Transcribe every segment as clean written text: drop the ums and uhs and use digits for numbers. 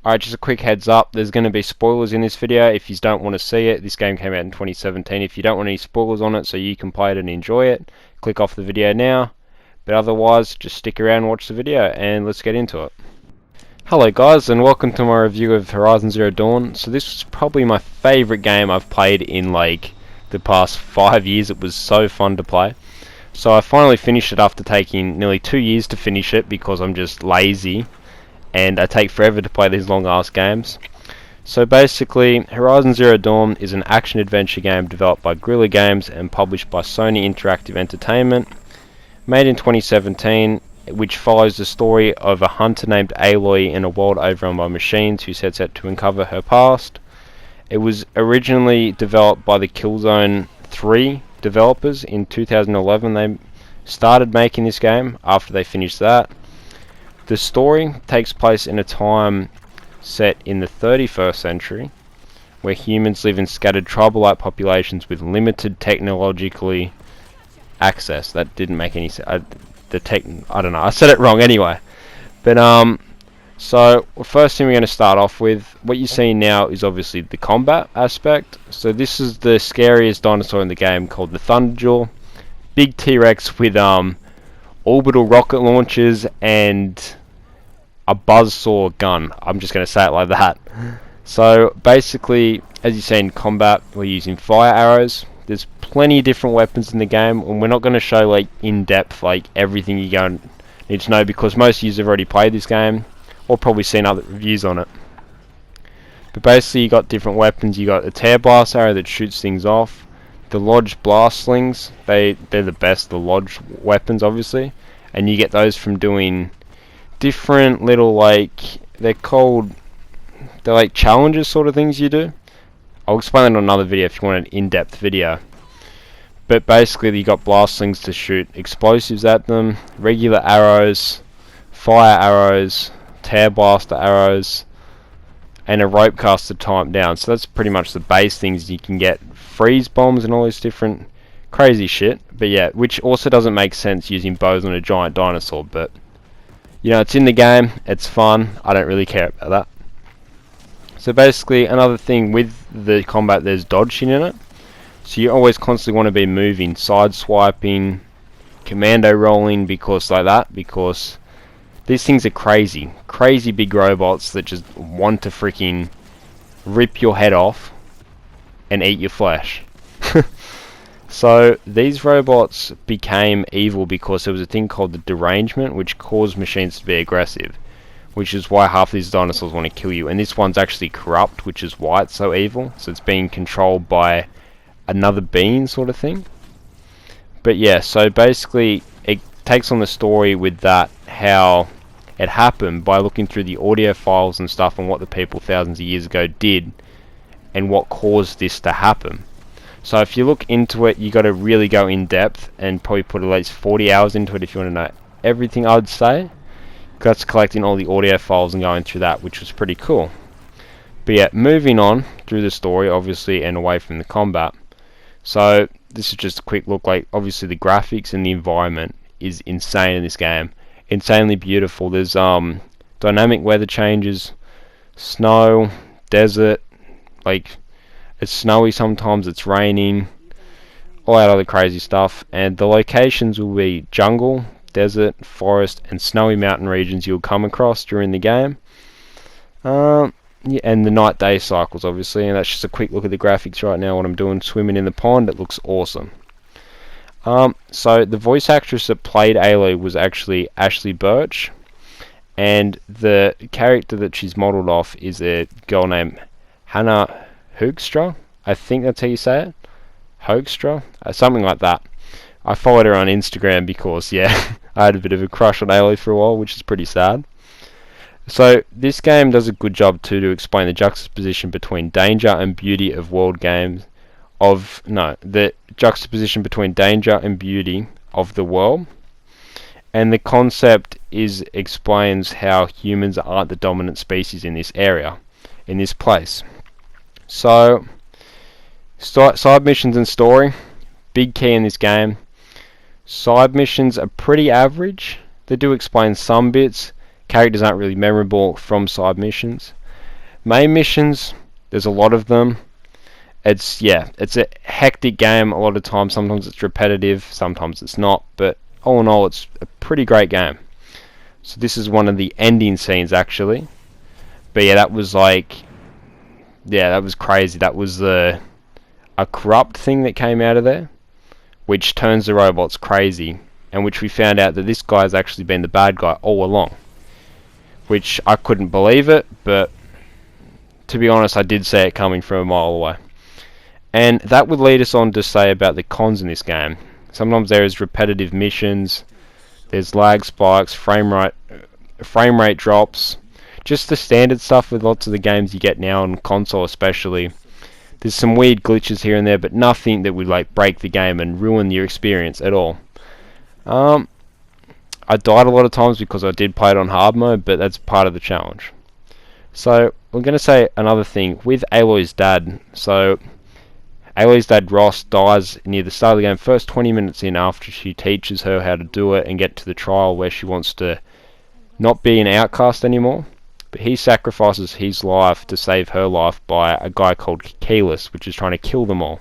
Alright, just a quick heads up, there's going to be spoilers in this video if you don't want to see it. This game came out in 2017. If you don't want any spoilers on it so you can play it and enjoy it, click off the video now. But otherwise, just stick around and watch the video, and let's get into it. Hello guys, and welcome to my review of Horizon Zero Dawn. So this was probably my favourite game I've played in like the past 5 years. It was so fun to play. So I finally finished it after taking nearly 2 years to finish it because I'm just lazy. And I take forever to play these long ass games. So basically, Horizon Zero Dawn is an action adventure game developed by Guerrilla Games and published by Sony Interactive Entertainment, made in 2017, which follows the story of a hunter named Aloy in a world overrun by machines who sets out to uncover her past. It was originally developed by the Killzone 3 developers in 2011. They started making this game after they finished that. The story takes place in a time set in the 31st century, where humans live in scattered tribal-like populations with limited technologically access. That didn't make any sense. I don't know. I said it wrong anyway. But so the first thing we're going to start off with, what you're seeing now is obviously the combat aspect. So this is the scariest dinosaur in the game, called the Thunderjaw, big T-Rex with orbital rocket launchers and a buzzsaw gun. I'm just going to say it like that. So basically, as you see in combat, we're using fire arrows. There's plenty of different weapons in the game, and we're not going to show like in depth like everything you're going to need to know, because most of you have already played this game or probably seen other reviews on it. But basically, you got different weapons. You got a tear blast arrow that shoots things off. The lodge blast slings, they're the best, the lodge weapons obviously, and you get those from doing different little, like, they're like challenges sort of things you do. I'll explain it on another video if you want an in-depth video. But basically you got blast slings to shoot explosives at them, regular arrows, fire arrows, tear blaster arrows, and a rope cast to time down. So that's pretty much the base things. You can get freeze bombs and all this different crazy shit. But yeah, which also doesn't make sense using bows on a giant dinosaur, but you know, it's in the game, it's fun, I don't really care about that. So basically, another thing with the combat, there's dodging in it. So you always constantly want to be moving, side swiping, commando rolling, because these things are crazy. Crazy big robots that just want to freaking rip your head off and eat your flesh. So these robots became evil because there was a thing called the derangement, which caused machines to be aggressive, which is why half these dinosaurs want to kill you. And this one's actually corrupt, which is why it's so evil. So it's being controlled by another being sort of thing. But yeah, so basically it takes on the story with that, how it happened, by looking through the audio files and stuff and what the people thousands of years ago did and what caused this to happen. So if you look into it, you got to really go in depth and probably put at least 40 hours into it if you want to know everything, I'd say. That's collecting all the audio files and going through that, which was pretty cool. But yeah, moving on through the story, obviously, and away from the combat. So this is just a quick look. Like, obviously the graphics and the environment is insane in this game. Insanely beautiful. There's dynamic weather changes, snow, desert, like it's snowy sometimes, it's raining, all that other crazy stuff. And the locations will be jungle, desert, forest, and snowy mountain regions you'll come across during the game. Yeah, and the night-day cycles, obviously. And that's just a quick look at the graphics right now. What I'm doing, swimming in the pond, it looks awesome. So the voice actress that played Aloy was actually Ashley Birch, and the character that she's modelled off is a girl named Hannah Hoekstra. I think that's how you say it. Hoekstra? Something like that. I followed her on Instagram because, yeah, I had a bit of a crush on Aloy for a while, which is pretty sad. So this game does a good job too to explain the juxtaposition between danger and beauty of the juxtaposition between danger and beauty of the world. And the concept explains how humans aren't the dominant species in this area, in this place. So, side missions and story, big key in this game. Side missions are pretty average. They do explain some bits. Characters aren't really memorable from side missions. Main missions, there's a lot of them. It's a hectic game a lot of times. Sometimes it's repetitive, sometimes it's not, but all in all it's a pretty great game. So this is one of the ending scenes actually. But yeah, that was like, yeah, that was crazy. That was a corrupt thing that came out of there, which turns the robots crazy, and which we found out that this guy's actually been the bad guy all along. Which I couldn't believe it, but to be honest, I did see it coming from a mile away. And that would lead us on to say about the cons in this game. Sometimes there is repetitive missions, there's lag spikes, frame rate drops, just the standard stuff with lots of the games you get now on console especially. There's some weird glitches here and there, but nothing that would like break the game and ruin your experience at all. I died a lot of times because I did play it on hard mode, but that's part of the challenge. So we're going to say another thing with Aloy's dad. So Aloy's dad Ross dies near the start of the game, first 20 minutes in, after she teaches her how to do it and get to the trial where she wants to not be an outcast anymore. But he sacrifices his life to save her life by a guy called Keyless, which is trying to kill them all.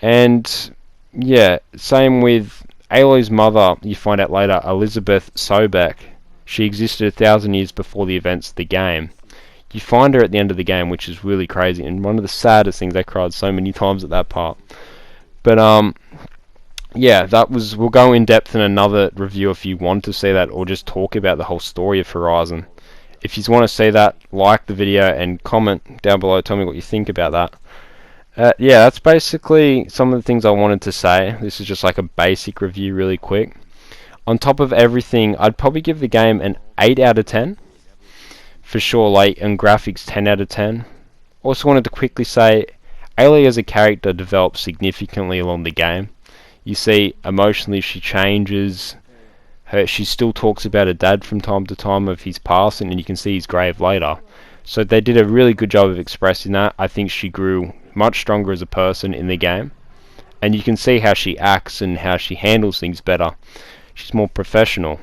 And yeah, same with Aloy's mother. You find out later, Elizabeth Sobek. She existed 1,000 years before the events of the game. You find her at the end of the game, which is really crazy, and one of the saddest things. I cried so many times at that part. But yeah, that was. We'll go in depth in another review if you want to see that, or just talk about the whole story of Horizon. If you want to see that, like the video and comment down below. Tell me what you think about that. Yeah, that's basically some of the things I wanted to say. This is just like a basic review really quick. On top of everything, I'd probably give the game an 8 out of 10. For sure, like, and graphics 10 out of 10. Also wanted to quickly say, Aloy as a character develops significantly along the game. You see, emotionally she changes. She still talks about her dad from time to time of his past, and you can see his grave later. So they did a really good job of expressing that. I think she grew much stronger as a person in the game. And you can see how she acts and how she handles things better. She's more professional.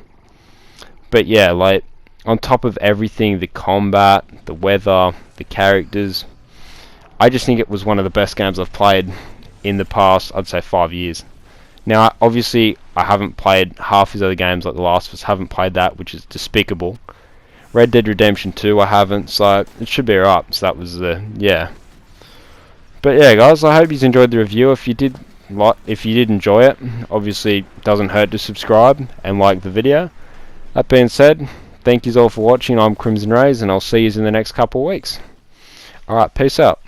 But yeah, like, on top of everything, the combat, the weather, the characters, I just think it was one of the best games I've played in the past, I'd say 5 years. Now, obviously, I haven't played half his other games, like The Last of Us, haven't played that, which is despicable. Red Dead Redemption 2, I haven't, so it should be alright. So that was yeah. But yeah, guys, I hope you enjoyed the review. If you did enjoy it, obviously it doesn't hurt to subscribe and like the video. That being said, thank you all for watching. I'm Crimson Rays, and I'll see you in the next couple of weeks. Alright, peace out.